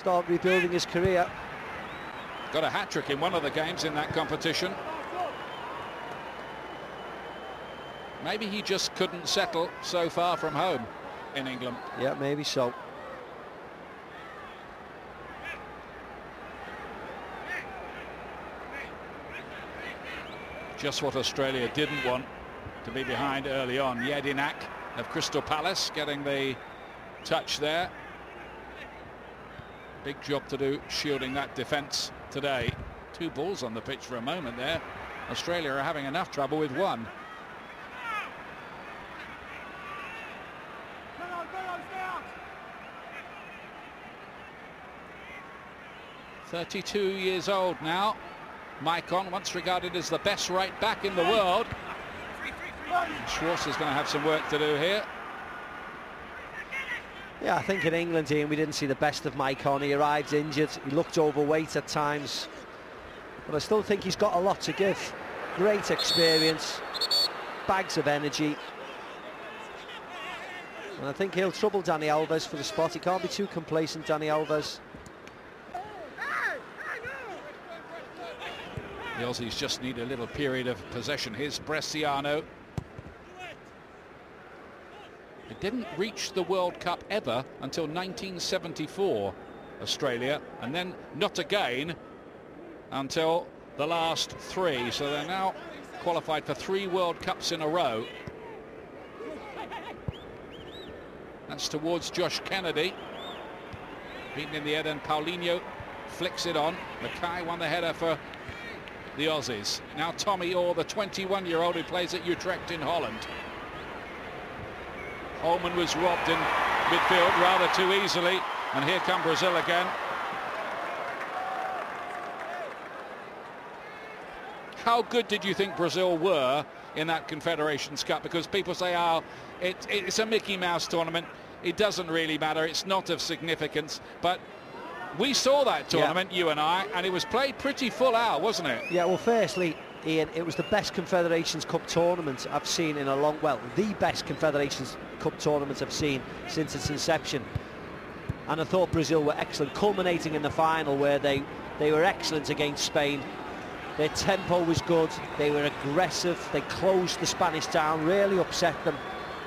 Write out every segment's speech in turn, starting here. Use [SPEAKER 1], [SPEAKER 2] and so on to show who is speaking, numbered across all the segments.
[SPEAKER 1] start rebuilding his career.
[SPEAKER 2] Got a hat-trick in one of the games in that competition. Maybe he just couldn't settle so far from home in England.
[SPEAKER 1] Yeah, maybe so.
[SPEAKER 2] Just what Australia didn't want, to be behind early on. Jedinak of Crystal Palace getting the touch there. Big job to do shielding that defence today. 2 balls on the pitch for a moment there. Australia are having enough trouble with one. "32 years old now. Maicon, once regarded as the best right back in the world. Schwartz is going to have some work to do here.
[SPEAKER 1] Yeah, I think in England, Ian, we didn't see the best of Maicon. He arrived injured. He looked overweight at times. But I still think he's got a lot to give. Great experience, bags of energy. And I think he'll trouble Dani Alves for the spot. He can't be too complacent, Dani Alves.
[SPEAKER 2] The Aussies just need a little period of possession. Here's Bresciano. It didn't reach the World Cup ever until 1974, Australia, and then not again until the last 3. So they're now qualified for 3 World Cups in a row. That's towards Josh Kennedy. Beaten in the head, and Paulinho flicks it on. Mackay won the header for the Aussies. Now Tommy Orr, the 21-year-old who plays at Utrecht in Holland. Holman was robbed in midfield rather too easily, and here come Brazil again. How good did you think Brazil were in that Confederations Cup? Because people say, oh, it's a Mickey Mouse tournament. It doesn't really matter. It's not of significance. But we saw that tournament, you and I, and it was played pretty full out, wasn't it?
[SPEAKER 1] Yeah, well, firstly, Ian, it was the best Confederations Cup tournament I've seen in a long, well, the best Confederations Cup tournament I've seen since its inception. And I thought Brazil were excellent, culminating in the final where they were excellent against Spain. Their tempo was good, they were aggressive, they closed the Spanish down, really upset them,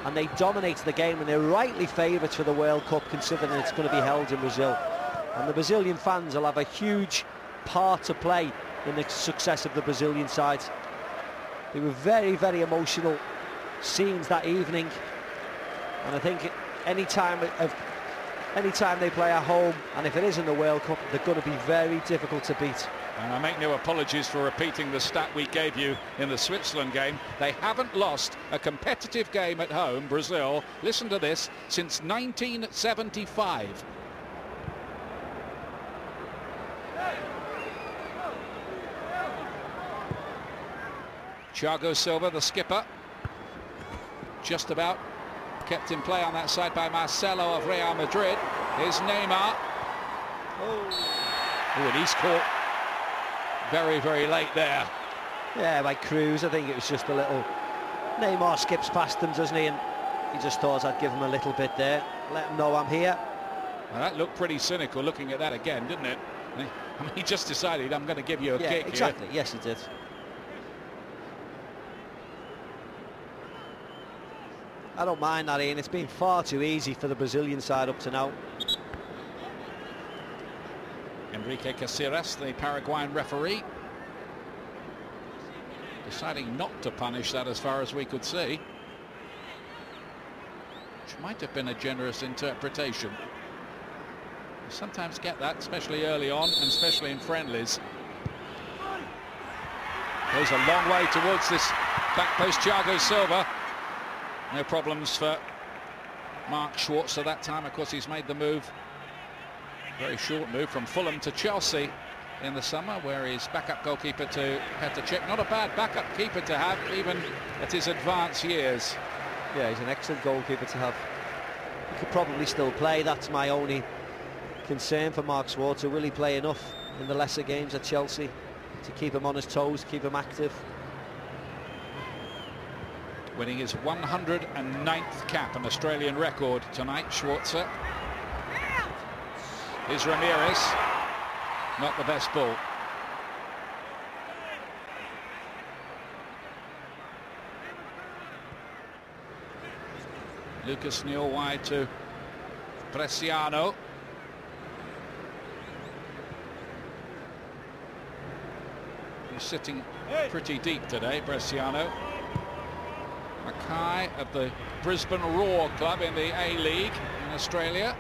[SPEAKER 1] and they dominated the game, and they're rightly favourites for the World Cup, considering it's going to be held in Brazil. And the Brazilian fans will have a huge part to play in the success of the Brazilian side. They were very, very emotional scenes that evening, and I think any time they play at home, and if it is in the World Cup, they're going to be very difficult to beat.
[SPEAKER 2] And I make no apologies for repeating the stat we gave you in the Switzerland game. They haven't lost a competitive game at home, Brazil, listen to this, since 1975. Thiago Silva, the skipper, just about kept in play on that side by Marcelo of Real Madrid. Here's Neymar. Oh, and he's caught very, very late there.
[SPEAKER 1] Yeah, by Cruz. I think it was just a little... Neymar skips past him, doesn't he? And he just thought I'd give him a little bit there. Let him know I'm here.
[SPEAKER 2] Well, that looked pretty cynical looking at that again, didn't it? I mean, he just decided, I'm going to give you a kick
[SPEAKER 1] exactly.
[SPEAKER 2] here.
[SPEAKER 1] Yes, he did. I don't mind that, Ian. It's been far too easy for the Brazilian side up to now.
[SPEAKER 2] Enrique Caceres, the Paraguayan referee, deciding not to punish that as far as we could see, which might have been a generous interpretation. You sometimes get that, especially early on, and especially in friendlies. Goes a long way towards this back post, Thiago Silva. No problems for Mark Schwartz at that time. Of course, he's made the move, very short move, from Fulham to Chelsea in the summer, where he's backup goalkeeper to Petr Cech. Not a bad backup keeper to have, even at his advanced years.
[SPEAKER 1] Yeah, he's an excellent goalkeeper to have. He could probably still play. That's my only concern for Mark Schwartz. Will he play enough in the lesser games at Chelsea to keep him on his toes, keep him active?
[SPEAKER 2] Winning his 109th cap, an Australian record tonight, Schwarzer. is Ramires. Not the best ball. Lucas Neal wide to Bresciano. He's sitting pretty deep today, Bresciano. Mackay of the Brisbane Roar club in the A-League in Australia.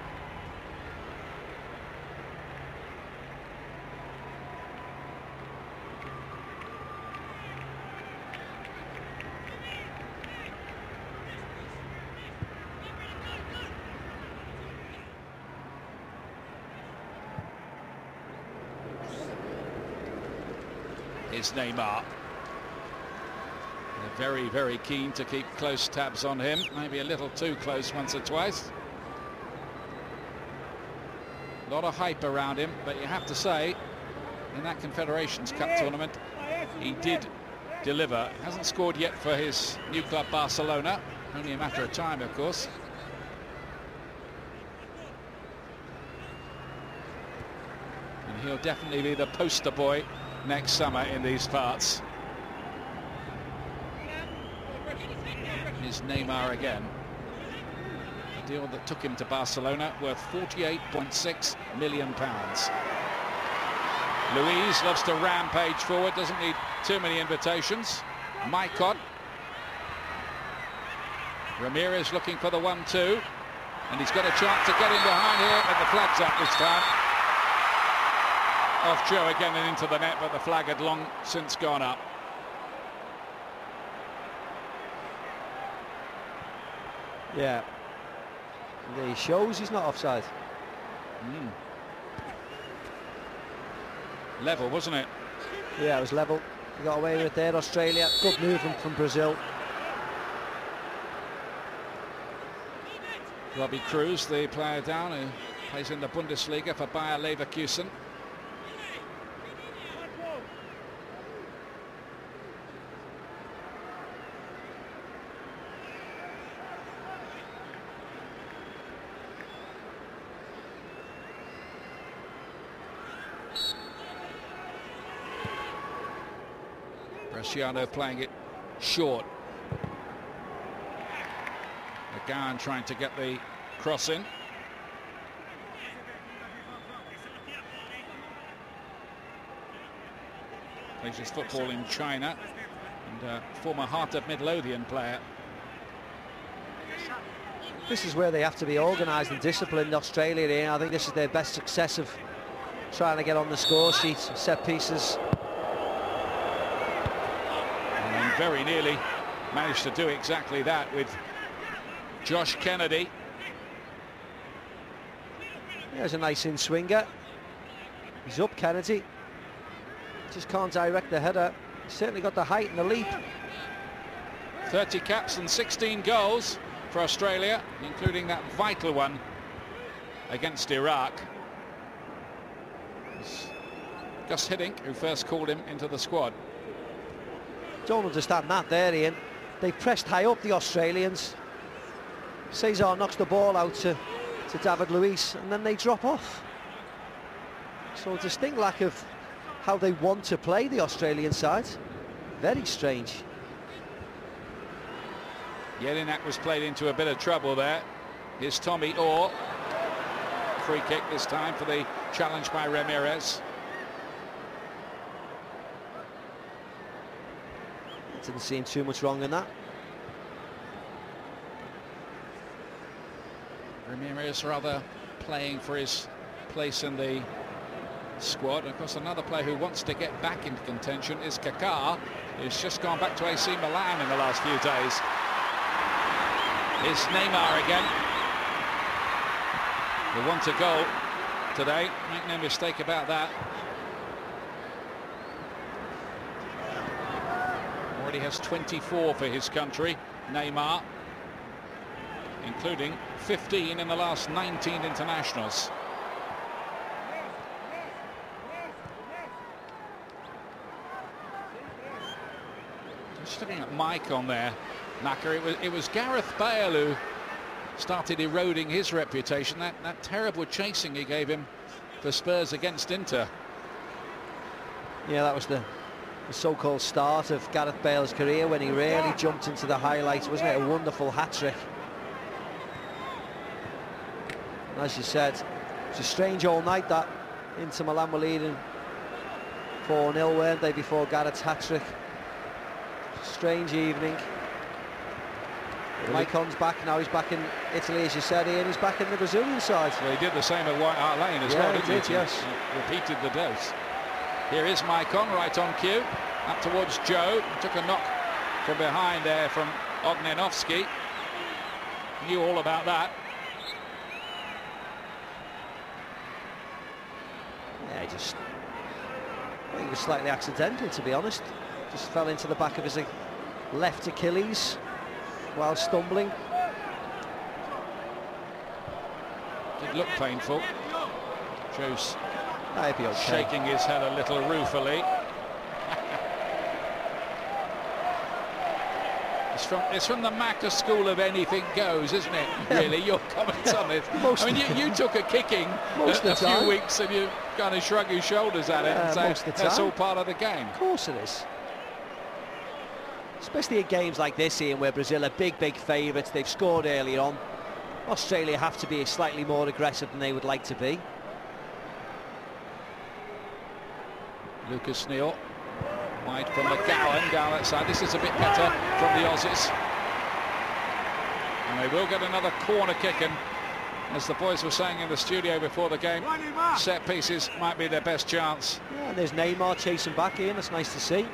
[SPEAKER 2] Is Neymar. They're very, very keen to keep close tabs on him. Maybe a little too close once or twice. A lot of hype around him, but you have to say, in that Confederations Cup tournament, he did deliver. Hasn't scored yet for his new club Barcelona. Only a matter of time, of course. And he'll definitely be the poster boy next summer in these parts. Here's Neymar again. A deal that took him to Barcelona, worth £48.6 million. Luiz loves to rampage forward, doesn't need too many invitations. Maicon. Ramires looking for the 1-2, and he's got a chance to get in behind here, but the flag's up this time. Off Joe again and into the net, but the flag had long since gone up.
[SPEAKER 1] Yeah. He shows he's not offside.
[SPEAKER 2] Level, wasn't it?
[SPEAKER 1] Yeah, it was level. He got away with it there, Australia. Good movement from Brazil.
[SPEAKER 2] Robbie Cruz, the player down, who plays in the Bundesliga for Bayer Leverkusen. Bresciano playing it short. McGowan trying to get the cross in. Plays his football in China, and former Heart of Midlothian player.
[SPEAKER 1] This is where they have to be organised and disciplined, Australia here. I think this is their best success of trying to get on the score sheet, set pieces.
[SPEAKER 2] And very nearly managed to do exactly that with Josh Kennedy.
[SPEAKER 1] There's a nice in-swinger. He's up, Kennedy. Just can't direct the header. He's certainly got the height and the leap.
[SPEAKER 2] 30 caps and 16 goals for Australia, including that vital one against Iraq. It's Gus Hiddink who first called him into the squad.
[SPEAKER 1] Don't understand that there, Ian. They pressed high up, the Australians. Cesar knocks the ball out to David Luiz, and then they drop off. So a distinct lack of how they want to play, the Australian side. Very strange.
[SPEAKER 2] Jelinek was played into a bit of trouble there. Here's Tommy Orr. Free kick this time for the challenge by Ramires.
[SPEAKER 1] Didn't seem too much wrong in that.
[SPEAKER 2] Ramires rather playing for his place in the squad. Of course, another player who wants to get back into contention is Kaká, who's just gone back to AC Milan in the last few days. Here's Neymar again. They want a goal today, make no mistake about that. Already has 24 for his country, Neymar, including 15 in the last 19 internationals. Just looking at Mike on there, Naka, it was Gareth Bale who started eroding his reputation. That terrible chasing he gave him for Spurs against Inter.
[SPEAKER 1] Yeah, that was the so-called start of Gareth Bale's career when he really jumped into the highlights, wasn't it? A wonderful hat-trick. And as you said, it's a strange all night that Inter Milan were leading 4-0, weren't they, before Gareth's hat-trick. Strange evening. Maicon's back now. He's back in Italy, as you said, Ian. He's back in the Brazilian side.
[SPEAKER 2] Well, he did the same at White Hart Lane as well, didn't he?
[SPEAKER 1] Yes.
[SPEAKER 2] He repeated the dose. Here is Maicon, right on cue. Up towards Joe. Took a knock from behind there from Ognenovski. Knew all about that.
[SPEAKER 1] Yeah, I think it was slightly accidental, to be honest. Just fell into the back of his left Achilles while stumbling.
[SPEAKER 2] Did look painful. Joe's
[SPEAKER 1] I'd be okay.
[SPEAKER 2] Shaking his head a little ruefully. It's from the Macca school of anything goes, isn't it? Really, your comments on it. I mean, you took a kicking a few weeks and you kind of shrug your shoulders at it and say that's all part of the game.
[SPEAKER 1] Of course it is. Especially in games like this, Ian, where Brazil are big favourites. They've scored early on. Australia have to be slightly more aggressive than they would like to be.
[SPEAKER 2] Lucas Neal, wide from McGowan down that side. This is a bit better from the Aussies. And they will get another corner kick, and as the boys were saying in the studio before the game, set pieces might be their best chance.
[SPEAKER 1] Yeah, and there's Neymar chasing back, Ian. That's nice to see.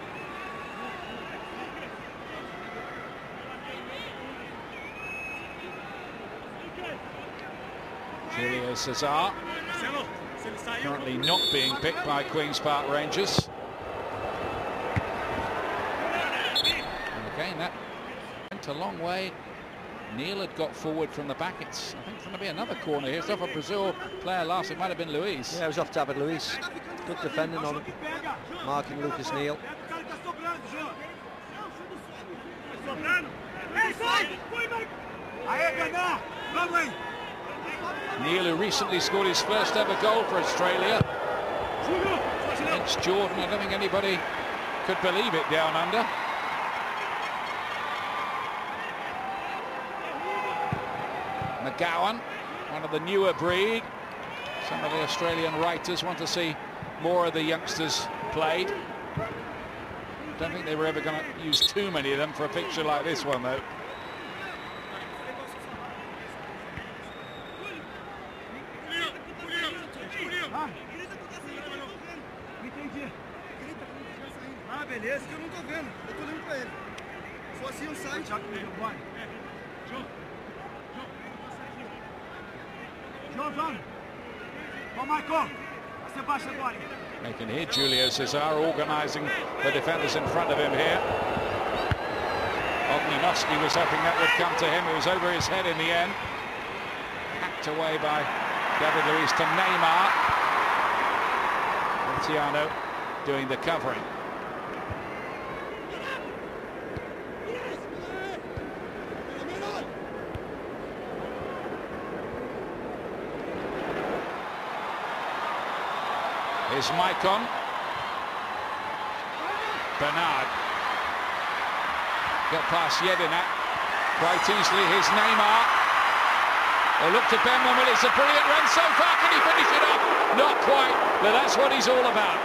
[SPEAKER 2] Julio Cesar, currently not being picked by Queen's Park Rangers. And again, that went a long way. Neil had got forward from the back. It's, I think, going to be another corner here. It's off a Brazil player last. It might have been Luiz.
[SPEAKER 1] Yeah, it was off David Luiz. Good defending on him. Marking Lucas Neal.
[SPEAKER 2] Neil, who recently scored his first ever goal for Australia against Jordan. I don't think anybody could believe it down under. McGowan, one of the newer breed. Some of the Australian writers want to see more of the youngsters played. Don't think they were ever going to use too many of them for a picture like this one, though.
[SPEAKER 3] Beleza, que eu não tô vendo. Eu tô olhando pra ele. Só assim um sai. João, vamos. Ó, Michael. Você baixa agora.
[SPEAKER 2] Making here, Julio Cesar organising the defenders in front of him here. Ognenovski was hoping that would come to him. It was over his head in the end. Hacked away by David Luiz to Neymar. Tiano doing the covering. Here's Maicon. Bernard. Got past Yedina. Quite easily. Here's Neymar. Oh, look to Ben Wembley. It's a brilliant run so far. Can he finish it up? Not quite, but that's what he's all about.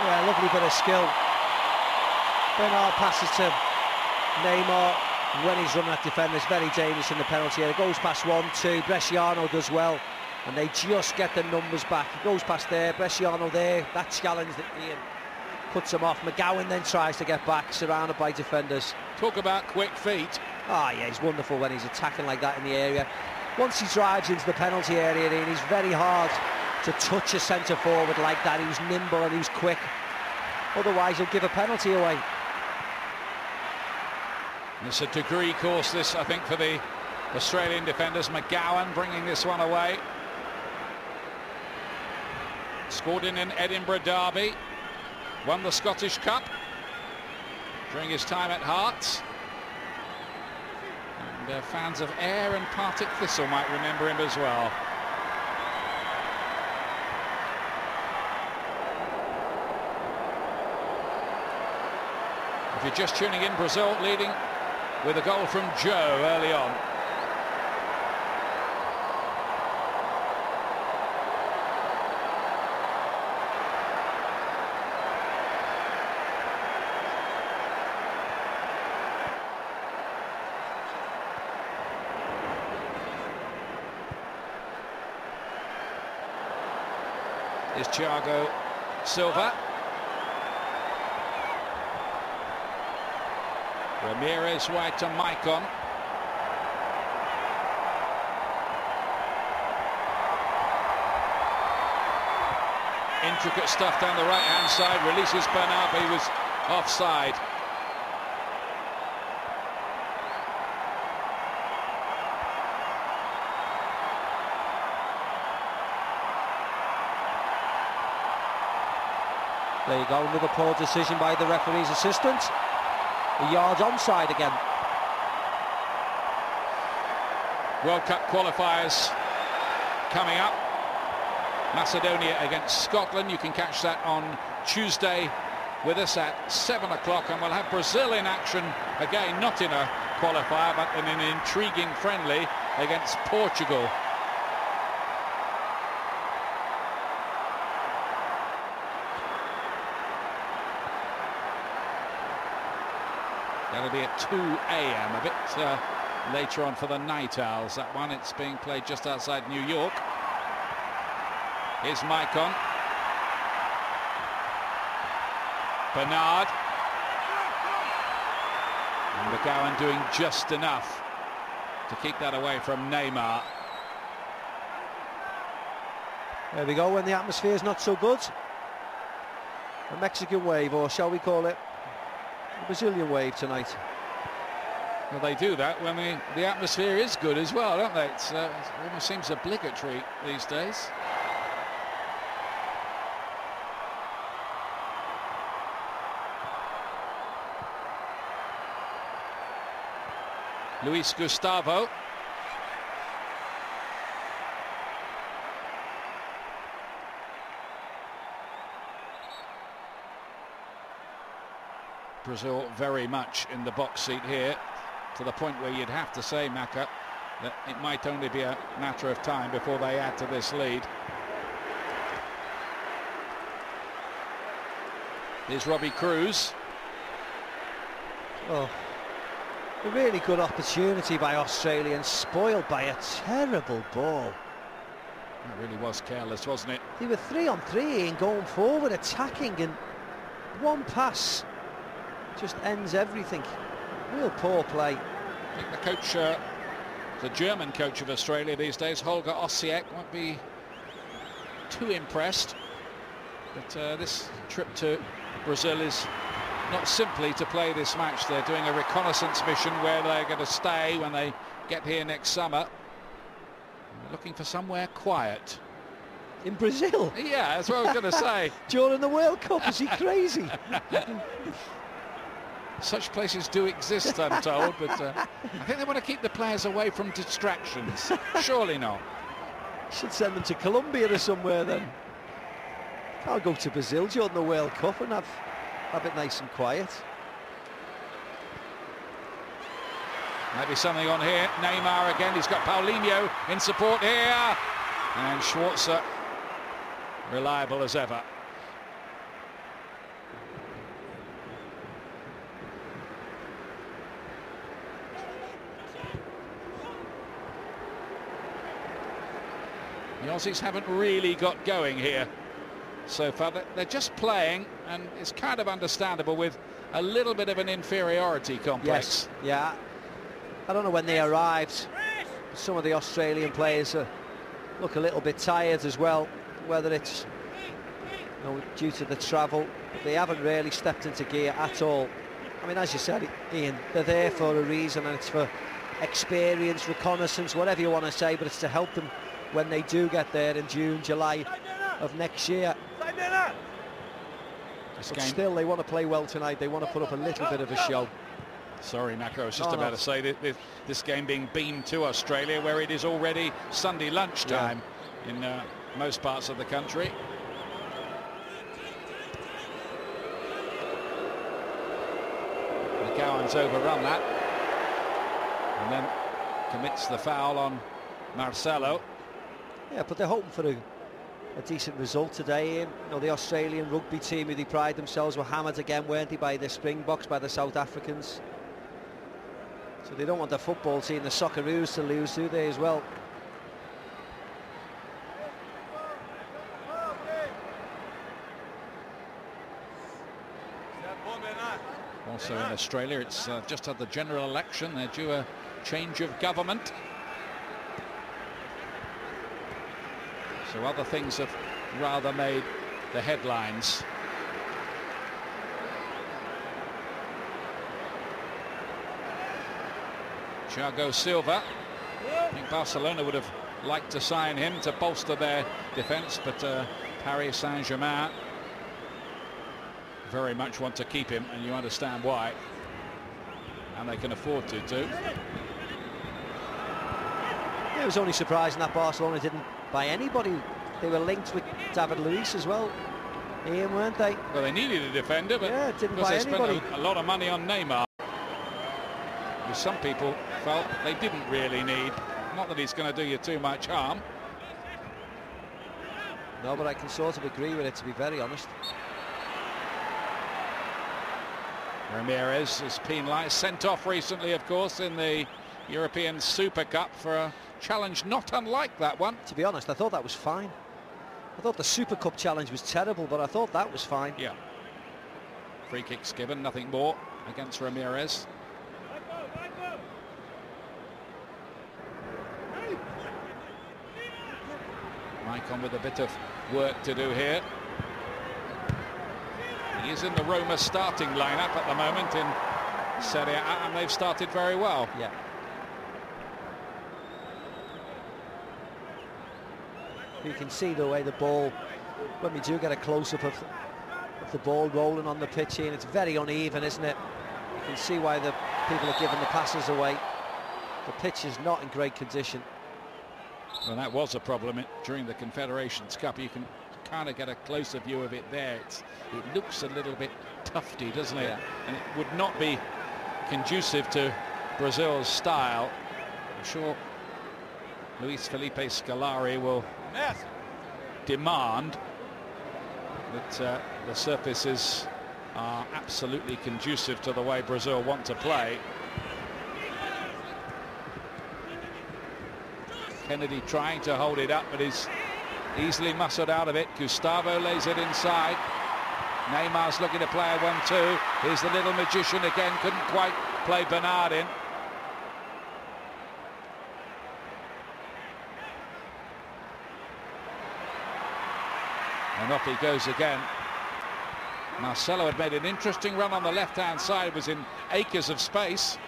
[SPEAKER 1] Yeah, lovely bit of skill. Bernard passes to Neymar. When he's running at defenders, very dangerous in the penalty area. It goes past 1-2. Bresciano does well, and they just get the numbers back. It goes past there. Bresciano there. That challenge that Ian cuts him off. McGowan then tries to get back, surrounded by defenders.
[SPEAKER 2] Talk about quick feet.
[SPEAKER 1] Ah, yeah, he's wonderful when he's attacking like that in the area. Once he drives into the penalty area, Ian, he's very hard to touch a centre forward like that. He was nimble and he was quick. Otherwise, he'll give a penalty away.
[SPEAKER 2] It's a degree course, this, I think, for the Australian defenders. McGowan bringing this one away. Scored in an Edinburgh derby. Won the Scottish Cup during his time at Hearts. And fans of Ayr and Partick Thistle might remember him as well. If you're just tuning in, Brazil leading with a goal from Joe early on. Is Thiago Silva. Ramires wide to Maicon. Intricate stuff down the right-hand side. Releases Bernard, but he was offside.
[SPEAKER 1] There you go, another poor decision by the referee's assistant. A yard onside again.
[SPEAKER 2] World Cup qualifiers coming up. Macedonia against Scotland. You can catch that on Tuesday with us at 7 o'clock, and we'll have Brazil in action again, not in a qualifier but in an intriguing friendly against Portugal. That'll be at 2 a.m. a bit later on for the Night Owls. That one, it's being played just outside New York. Here's Maicon. Bernard. And McGowan doing just enough to keep that away from Neymar.
[SPEAKER 1] There we go, when the atmosphere is not so good. A Mexican wave, or shall we call it a Brazilian wave tonight.
[SPEAKER 2] Well, they do that when the atmosphere is good as well, don't they? It almost seems obligatory these days. Luiz Gustavo. Brazil very much in the box seat here, to the point where you'd have to say, Macca, that it might only be a matter of time before they add to this lead. Here's Robbie Cruz.
[SPEAKER 1] Oh, a really good opportunity by Australia and spoiled by a terrible ball.
[SPEAKER 2] That really was careless, wasn't it?
[SPEAKER 1] They were 3-on-3 and going forward, attacking, and one pass just ends everything. Real poor play.
[SPEAKER 2] I think the coach, the German coach of Australia these days, Holger Osiek, won't be too impressed. But this trip to Brazil is not simply to play this match. They're doing a reconnaissance mission where they're going to stay when they get here next summer. They're looking for somewhere quiet.
[SPEAKER 1] In Brazil?
[SPEAKER 2] Yeah, that's what I was going to say.
[SPEAKER 1] During the World Cup, is he crazy?
[SPEAKER 2] Such places do exist, I'm told, but I think they want to keep the players away from distractions. Surely not.
[SPEAKER 1] Should send them to Colombia or somewhere then. Can't go to Brazil during the World Cup and have it nice and quiet.
[SPEAKER 2] Maybe something on here. Neymar again. He's got Paulinho in support here. And Schwarzer, reliable as ever. The Aussies haven't really got going here so far. They're just playing, and it's kind of understandable with a little bit of an inferiority complex.
[SPEAKER 1] Yes, yeah. I don't know when they arrived. Some of the Australian players look a little bit tired as well, whether it's due to the travel. But they haven't really stepped into gear at all. I mean, as you said, Ian, they're there for a reason, and it's for experience, reconnaissance, whatever you want to say, but it's to help them when they do get there in June, July of next year. But still, they want to play well tonight. They want to put up a little bit of a show.
[SPEAKER 2] Sorry, Nako, I was just about to say that this game being beamed to Australia, where it is already Sunday lunchtime in most parts of the country. McGowan's overrun that and then commits the foul on Marcelo.
[SPEAKER 1] Yeah, but they're hoping for a decent result today. You know, the Australian rugby team, who they pride themselves, were hammered again, weren't they, by the Springboks, by the South Africans. So they don't want the football team, the Socceroos, to lose, do they, as well?
[SPEAKER 2] Also in Australia, it's just had the general election. They're due a change of government. So other things have rather made the headlines. Thiago Silva. I think Barcelona would have liked to sign him to bolster their defence, but Paris Saint-Germain very much want to keep him, and you understand why. And they can afford to too.
[SPEAKER 1] It was only surprising that Barcelona didn't buy anybody. They were linked with David Luiz as well, Ian, weren't they?
[SPEAKER 2] Well, they needed a defender, but
[SPEAKER 1] yeah, didn't buy anybody.
[SPEAKER 2] Spent a lot of money on Neymar. Because some people felt they didn't really need. Not that he's going to do you too much harm.
[SPEAKER 1] No, but I can sort of agree with it, to be very honest.
[SPEAKER 2] Ramires is penalised, sent off recently, of course, in the European Super Cup for a challenge not unlike that one.
[SPEAKER 1] To be honest, I thought that was fine. I thought the Super Cup challenge was terrible, but I thought that was fine.
[SPEAKER 2] Yeah. Free kicks given, nothing more against Ramires. Maicon with a bit of work to do here. He is in the Roma starting lineup at the moment in Serie A, and they've started very well.
[SPEAKER 1] Yeah. You can see the way the ball, when we do get a close-up of the ball rolling on the pitch here, and it's very uneven, isn't it? You can see why the people are giving the passes away. The pitch is not in great condition.
[SPEAKER 2] Well, that was a problem during the Confederations Cup. You can kind of get a closer view of it there. It looks a little bit tufty, doesn't it?
[SPEAKER 1] Yeah.
[SPEAKER 2] And it would not be conducive to Brazil's style. I'm sure Luis Felipe Scolari will demand that the surfaces are absolutely conducive to the way Brazil want to play. Kennedy trying to hold it up, but is easily muscled out of it. Gustavo lays it inside. Neymar's looking to play a 1-2. Here's the little magician again, couldn't quite play Bernard in. And off he goes again. Marcelo had made an interesting run on the left-hand side, was in acres of space.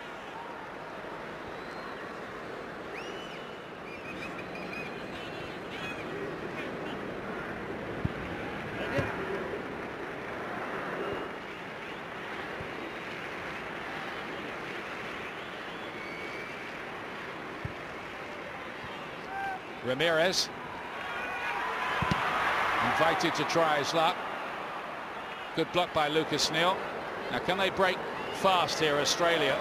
[SPEAKER 2] Ramires invited to try his luck. Good block by Lucas Neal. Now, can they break fast here, Australia?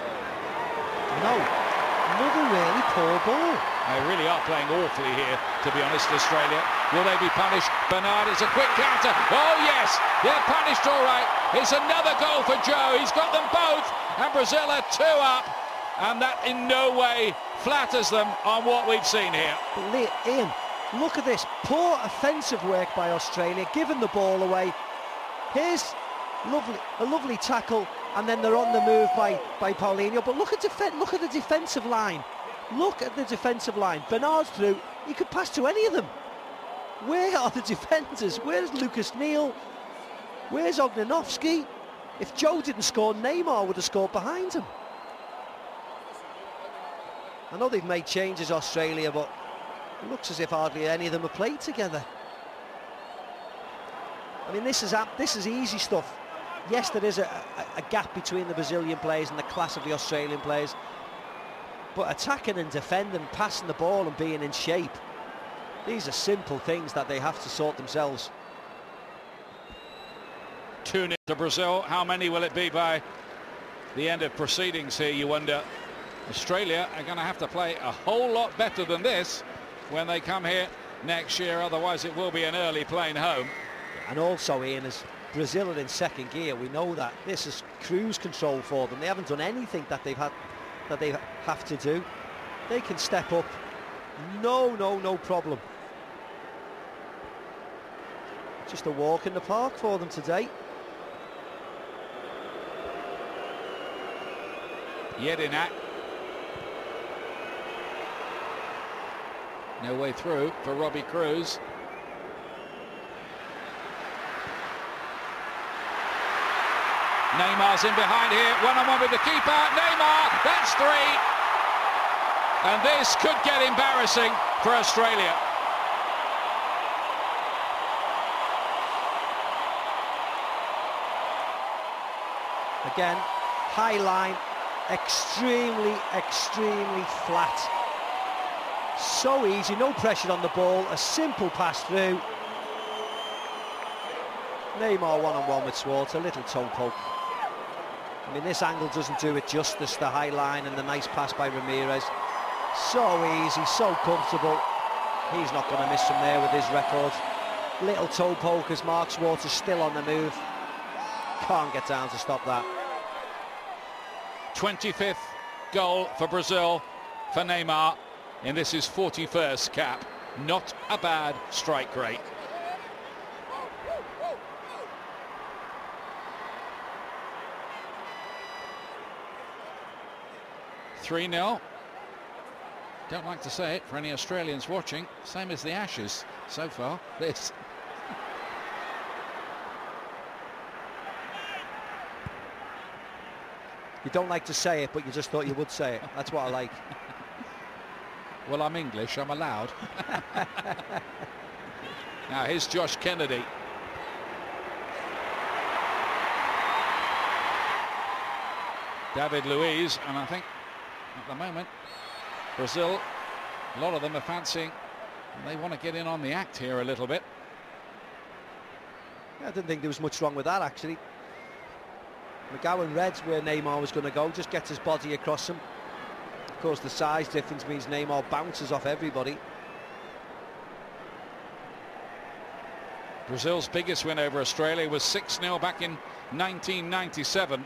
[SPEAKER 1] No, another really poor ball.
[SPEAKER 2] They really are playing awfully here, to be honest, Australia. Will they be punished? Bernard is a quick counter. Oh yes, they're punished all right. It's another goal for Joe. He's got them both, and Brazil are 2 up, and that in no way flatters them on what we've seen here.
[SPEAKER 1] But Ian, look at this poor offensive work by Australia, giving the ball away. Here's a lovely tackle, and then they're on the move by Paulinho. But look at the defensive line. Look at the defensive line. Bernard's through. He could pass to any of them. Where are the defenders? Where's Lucas Neal? Where's Ognenovski? If Joe didn't score, Neymar would have scored behind him. I know they've made changes, Australia, but it looks as if hardly any of them have played together. I mean, this is easy stuff. yes, there is a gap between the Brazilian players and the class of the Australian players, but attacking and defending, passing the ball and being in shape, these are simple things that they have to sort themselves.
[SPEAKER 2] 2-0 to Brazil. How many will it be by the end of proceedings here, you wonder? Australia are going to have to play a whole lot better than this when they come here next year, otherwise it will be an early plane home.
[SPEAKER 1] And also, Ian, as Brazil are in second gear, we know that this is cruise control for them. They haven't done anything that they have to do. They can step up, no problem. Just a walk in the park for them today.
[SPEAKER 2] Jedinak. No way through for Robbie Cruz. Neymar's in behind here, one-on-one with the keeper. Neymar, that's 3. And this could get embarrassing for Australia.
[SPEAKER 1] Again, high line, extremely flat. So easy, no pressure on the ball, a simple pass through. Neymar one-on-one with Schwartz, a little toe poke. I mean, this angle doesn't do it justice, the high line and the nice pass by Ramires. So easy, so comfortable. He's not going to miss from there with his record. Little toe poke as Mark Schwartz is still on the move. Can't get down to stop that.
[SPEAKER 2] 25th goal for Brazil for Neymar in this his 41st cap. Not a bad strike rate. (3-0). Don't like to say it for any Australians watching. Same as the Ashes so far. This.
[SPEAKER 1] You don't like to say it, but you just thought you would say it. That's what I like.
[SPEAKER 2] Well, I'm English, I'm allowed. Now here's Josh Kennedy. David Luiz, and I think at the moment Brazil, a lot of them are fancying, they want to get in on the act here a little bit.
[SPEAKER 1] Yeah, I didn't think there was much wrong with that, actually. McGowan reads where Neymar was going to go, just gets his body across him. Of course, the size difference means Neymar bounces off everybody.
[SPEAKER 2] Brazil's biggest win over Australia was 6-0 back in 1997.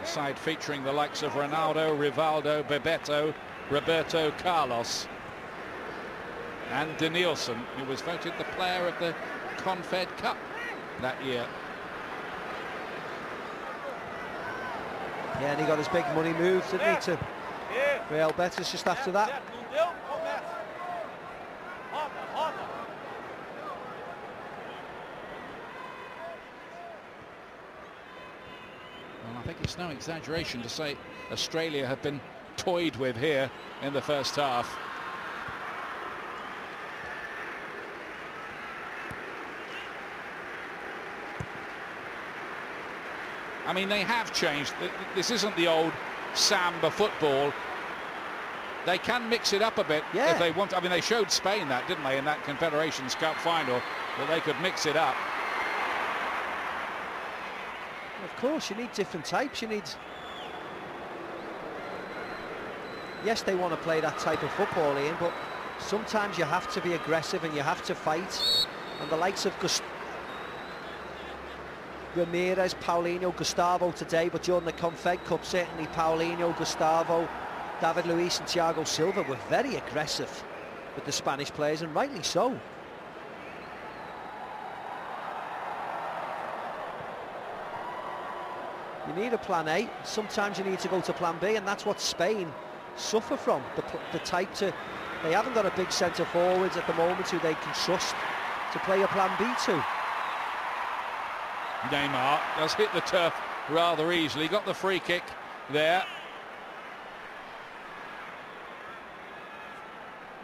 [SPEAKER 2] A side featuring the likes of Ronaldo, Rivaldo, Bebeto, Roberto Carlos and Denilson, who was voted the player of the Confed Cup that year.
[SPEAKER 1] Yeah, and he got his big money move, didn't he, to Real Betis just after that.
[SPEAKER 2] Well, I think it's no exaggeration to say Australia have been toyed with here in the first half. I mean, they have changed. This isn't the old samba football. They can mix it up a bit if they want. I mean, they showed Spain that, didn't they, in that Confederations Cup final, that they could mix it up.
[SPEAKER 1] Of course, you need different types. You need... Yes, they want to play that type of football, Ian, but sometimes you have to be aggressive and you have to fight. And the likes of Ramires, Paulinho, Gustavo today, but during the Confed Cup, certainly Paulinho, Gustavo, David Luiz and Thiago Silva were very aggressive with the Spanish players, and rightly so. You need a plan A, sometimes you need to go to plan B, and that's what Spain suffer from. The type to... They haven't got a big centre forwards at the moment who they can trust to play a plan B to.
[SPEAKER 2] Neymar does hit the turf rather easily, got the free kick there.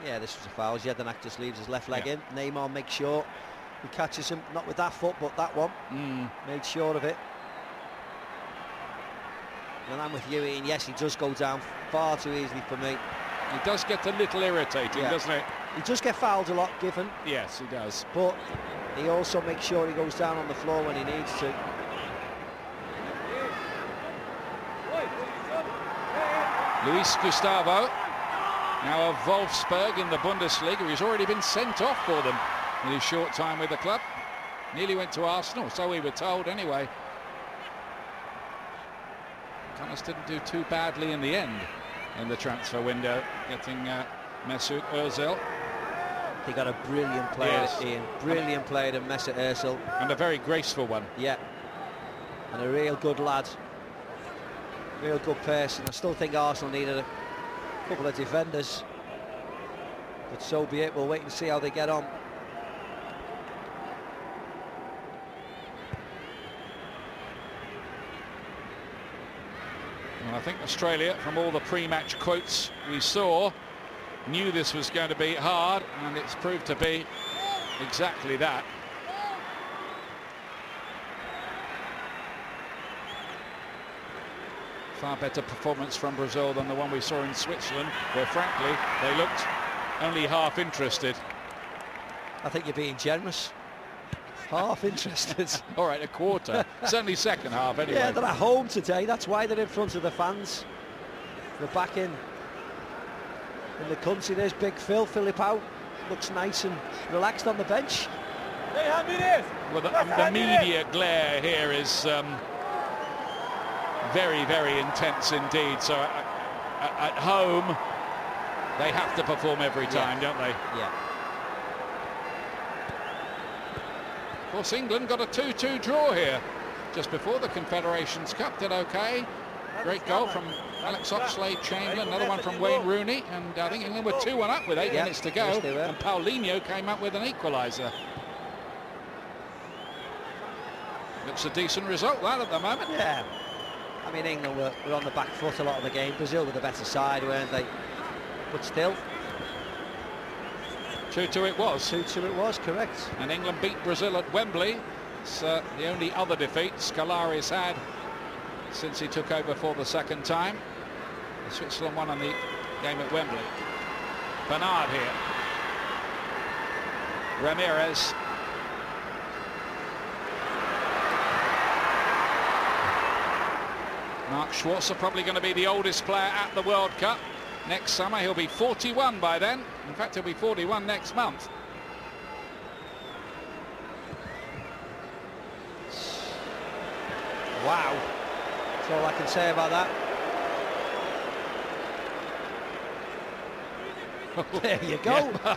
[SPEAKER 1] Yeah, this was a foul. Jedinak just leaves his left leg in. Neymar makes sure He catches him, not with that foot, but that one. Made sure of it. And I'm with you, Ian. Yes, he does go down far too easily for me.
[SPEAKER 2] He does get a little irritating, doesn't it?
[SPEAKER 1] He does get fouled a lot, given.
[SPEAKER 2] Yes, he does.
[SPEAKER 1] But he also makes sure he goes down on the floor when he needs to.
[SPEAKER 2] Luiz Gustavo, now of Wolfsburg in the Bundesliga. He's already been sent off for them in his short time with the club. Nearly went to Arsenal, so we were told anyway. Gunners didn't do too badly in the end in the transfer window, getting Mesut Ozil.
[SPEAKER 1] He got a brilliant player, Ian. Brilliant player to Mesut Ozil.
[SPEAKER 2] And a very graceful one.
[SPEAKER 1] Yeah. And a real good lad. Real good person. I still think Arsenal needed a couple of defenders. But so be it. We'll wait and see how they get on.
[SPEAKER 2] Well, I think Australia, from all the pre-match quotes we saw, knew this was going to be hard, and it's proved to be exactly that. Far better performance from Brazil than the one we saw in Switzerland, where frankly they looked only half interested.
[SPEAKER 1] I think you're being generous. Half interested.
[SPEAKER 2] All right, a quarter. Certainly second half anyway.
[SPEAKER 1] Yeah, they're at home today. That's why they're in front of the fans. They're back in the country. There's Big Phil. Philip out. Looks nice and relaxed on the bench.
[SPEAKER 3] Hey, Ramires!
[SPEAKER 2] Well, the media glare here is very, very intense indeed. So at home, they have to perform every time, don't they?
[SPEAKER 1] Yeah.
[SPEAKER 2] Of course, England got a 2-2 draw here just before the Confederations Cup. Did okay. Great goal from Alex Oxlade-Chamberlain, another one from Wayne Rooney, and I think England were 2-1 up with 8 minutes to go, and Paulinho came up with an equaliser. Looks a decent result, that, at the moment.
[SPEAKER 1] Yeah. I mean, England were on the back foot a lot of the game. Brazil were the better side, weren't they? But still.
[SPEAKER 2] 2-2 it was.
[SPEAKER 1] 2-2 it was, correct.
[SPEAKER 2] And England beat Brazil at Wembley. It's the only other defeat Scolari's had since he took over for the second time. The Switzerland won on the game at Wembley. Bernard here. Ramires. Mark Schwarzer probably going to be the oldest player at the World Cup. Next summer he'll be 41 by then. In fact, he'll be 41 next month.
[SPEAKER 1] Wow. That's all I can say about that. There you go.
[SPEAKER 2] Yeah.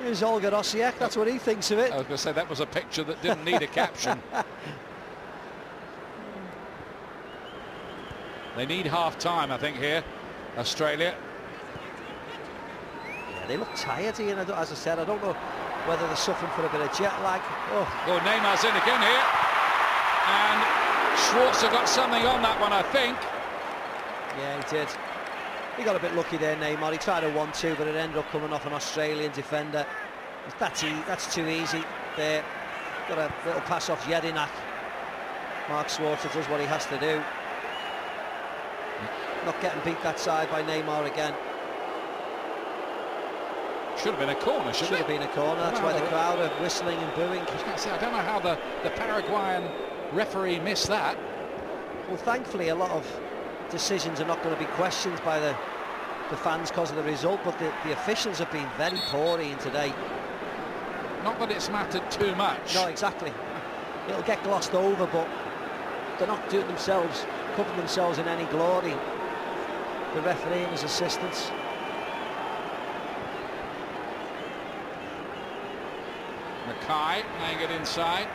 [SPEAKER 1] Here's Olga Osiek. That's what he thinks of it.
[SPEAKER 2] I was going to say that was a picture that didn't need a caption. They need half-time, I think, here, Australia.
[SPEAKER 1] Yeah, they look tired, Ian. As I said, I don't know whether they're suffering for a bit of jet lag.
[SPEAKER 2] Oh, Neymar's in again here. And Schwarzer got something on that one, I think.
[SPEAKER 1] Yeah, he did. He got a bit lucky there, Neymar. He tried a 1-2, but it ended up coming off an Australian defender. That's too easy there. Got a little pass off Jedinak. Mark Schwarzer does what he has to do. Not getting beat that side by Neymar again.
[SPEAKER 2] Should have been a corner,
[SPEAKER 1] Should have been a corner. That's why the crowd are whistling and booing.
[SPEAKER 2] I don't know how the Paraguayan referee missed that.
[SPEAKER 1] Well, thankfully, a lot of decisions are not going to be questioned by the fans because of the result, but the officials have been very poor in today.
[SPEAKER 2] Not that it's mattered too much.
[SPEAKER 1] No, exactly. It'll get glossed over, but they're not doing themselves, covering themselves in any glory. The referee and his assistants.
[SPEAKER 2] Mackay playing it inside.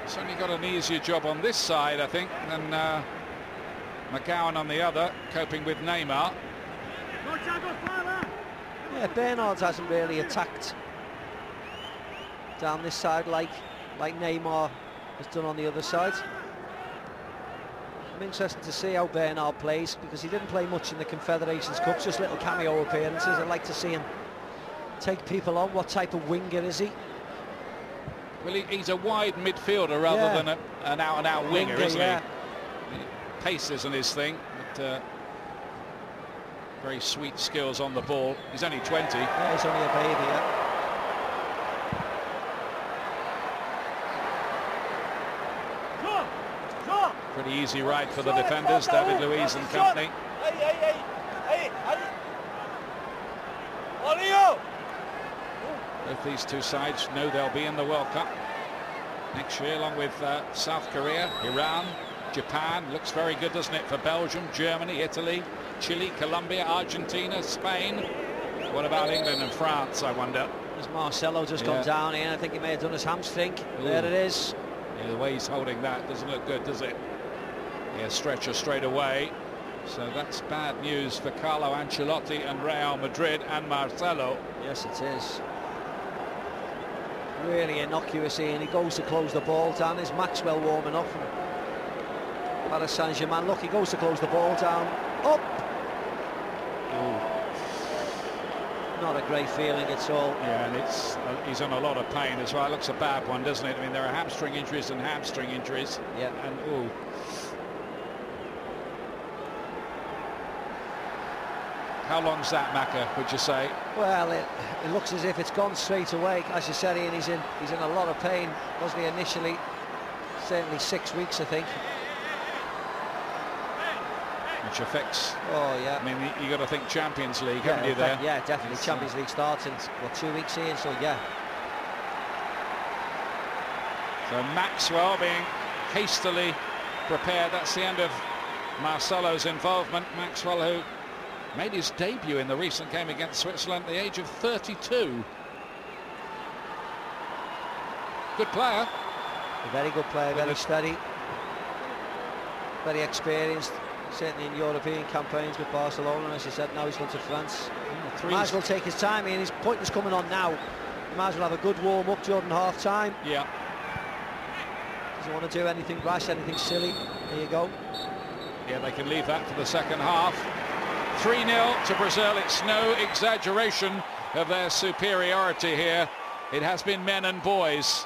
[SPEAKER 2] Certainly got an easier job on this side, I think, than McGowan on the other, coping with Neymar.
[SPEAKER 1] Yeah, Bernard hasn't really attacked down this side like Neymar has done on the other side. I'm interested to see how Bernard plays, because he didn't play much in the Confederations Cup, just little cameo appearances. I'd like to see him take people on. What type of winger is he?
[SPEAKER 2] Well, he's a wide midfielder rather than an out-and-out winger, isn't he? Pace isn't his thing, but very sweet skills on the ball. He's only 20.
[SPEAKER 1] Yeah, he's only a baby, yeah.
[SPEAKER 2] Pretty easy ride for the defenders, David Luiz and company. Both these two sides know they'll be in the World Cup next year, along with South Korea, Iran, Japan. Looks very good, doesn't it, for Belgium, Germany, Italy, Chile, Colombia, Argentina, Spain. What about England and France, I wonder?
[SPEAKER 1] As Marcelo just gone down here, I think he may have done his hamstring. Ooh. There it is.
[SPEAKER 2] Yeah, the way he's holding that doesn't look good, does it? Yeah, stretcher straight away. So that's bad news for Carlo Ancelotti and Real Madrid and Marcelo.
[SPEAKER 1] Yes, it is. Really innocuous here, and he goes to close the ball down. Is Maxwell warming up? Paris Saint-Germain, look, he goes to close the ball down. Up! Ooh. Not a great feeling at all.
[SPEAKER 2] Yeah, and he's on a lot of pain as well. It looks a bad one, doesn't it? I mean, there are hamstring injuries and hamstring injuries.
[SPEAKER 1] Yeah.
[SPEAKER 2] And, ooh. How long's that, Macca, would you say?
[SPEAKER 1] Well, it looks as if it's gone straight away. As you said, Ian, he's in a lot of pain, wasn't he, initially? Certainly 6 weeks, I think.
[SPEAKER 2] Which affects...
[SPEAKER 1] Oh, yeah.
[SPEAKER 2] I mean, you got to think Champions League, haven't you, there?
[SPEAKER 1] Yeah, definitely. Champions League starts in, what, 2 weeks, Ian? So, yeah.
[SPEAKER 2] So Maxwell being hastily prepared. That's the end of Marcelo's involvement. Maxwell, who made his debut in the recent game against Switzerland at the age of 32. Good player.
[SPEAKER 1] A very good player, very steady, very experienced, certainly in European campaigns with Barcelona. As you said, now he's gone to France. Might as well take his time, and his point is coming on now. He might as well have a good warm-up during half-time.
[SPEAKER 2] Yeah.
[SPEAKER 1] Doesn't want to do anything rash, anything silly. There you go.
[SPEAKER 2] Yeah, they can leave that for the second half. 3-0 to Brazil. It's no exaggeration of their superiority here. It has been men and boys.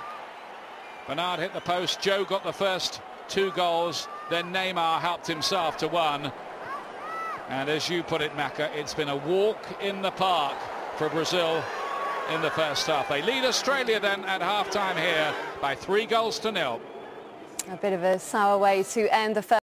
[SPEAKER 2] Bernard hit the post. Joe got the first 2 goals. Then Neymar helped himself to 1. And as you put it, Macca, it's been a walk in the park for Brazil in the first half. They lead Australia then at half-time here by 3 goals to 0.
[SPEAKER 4] A bit of a sour way to end the first.